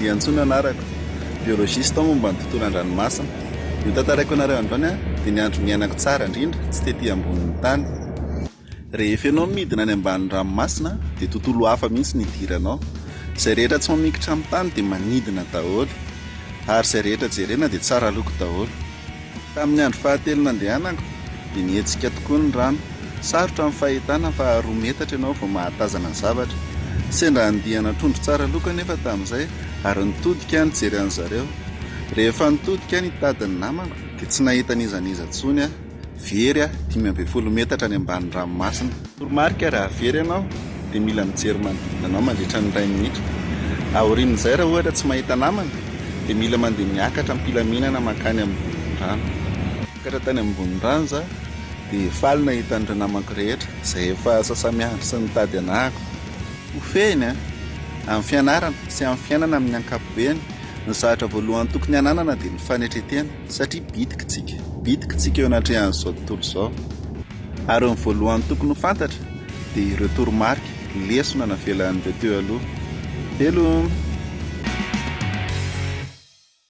Liantsoa anarako, biologiste momba ny tontolo an-dranomasina. Io tantaraiko anareo androany dia ny andro niainako tsara indrindra, tsy tetỳ ambonin'ny tany. Rehefa ianao midina any ambanin'ny ranomasina dia tontolo hafa mihitsy ny idiranao. Izay rehetra tsy mamikitra amin'ny tany dia manidina daholo, ary izay rehetra jerena dia tsara loko daholo. Tamin'ny andro fahatelo nandehanako dia nihetsika tokoa ny rano. Sarotra amin'ny fahitana fa 2 metatra ianao vao mahatazana ny zavatra. Sendra andihana trondro tsara loko anefa tamin'izay, ary nitodika nijery an'zareo. Rehefa nitodika nitady ny namako dia tsy nahita n'izaniza intsony very 5 metatra any ambanin'ny ranomasina. Toromarika raha very ianao dia mila mijery manodidina anao mandritra ny 2 minitra. Aorian'izay raha ohatra tsy mahita namana dia mila mandeha miakatra ampilaminana makany ambonin'ny rano. Miakatra tany ambonin'ny rano za dia faly nahita an'ireo namako rehetra izay efa sasamiandry sy nitady anahako. Hofehiny amin'ny fianarana sy amin'ny fiainana amin'ny ankapobeny, ny zavatra voalohany tokony hananana dia ny fanetretena, satria bitika tsika eo anatrehan'izao tontolo izao. Ary ny voalohany tokony ho fantatra dia ireo toromarika lesona navelan'ireo teo aloha. Velo.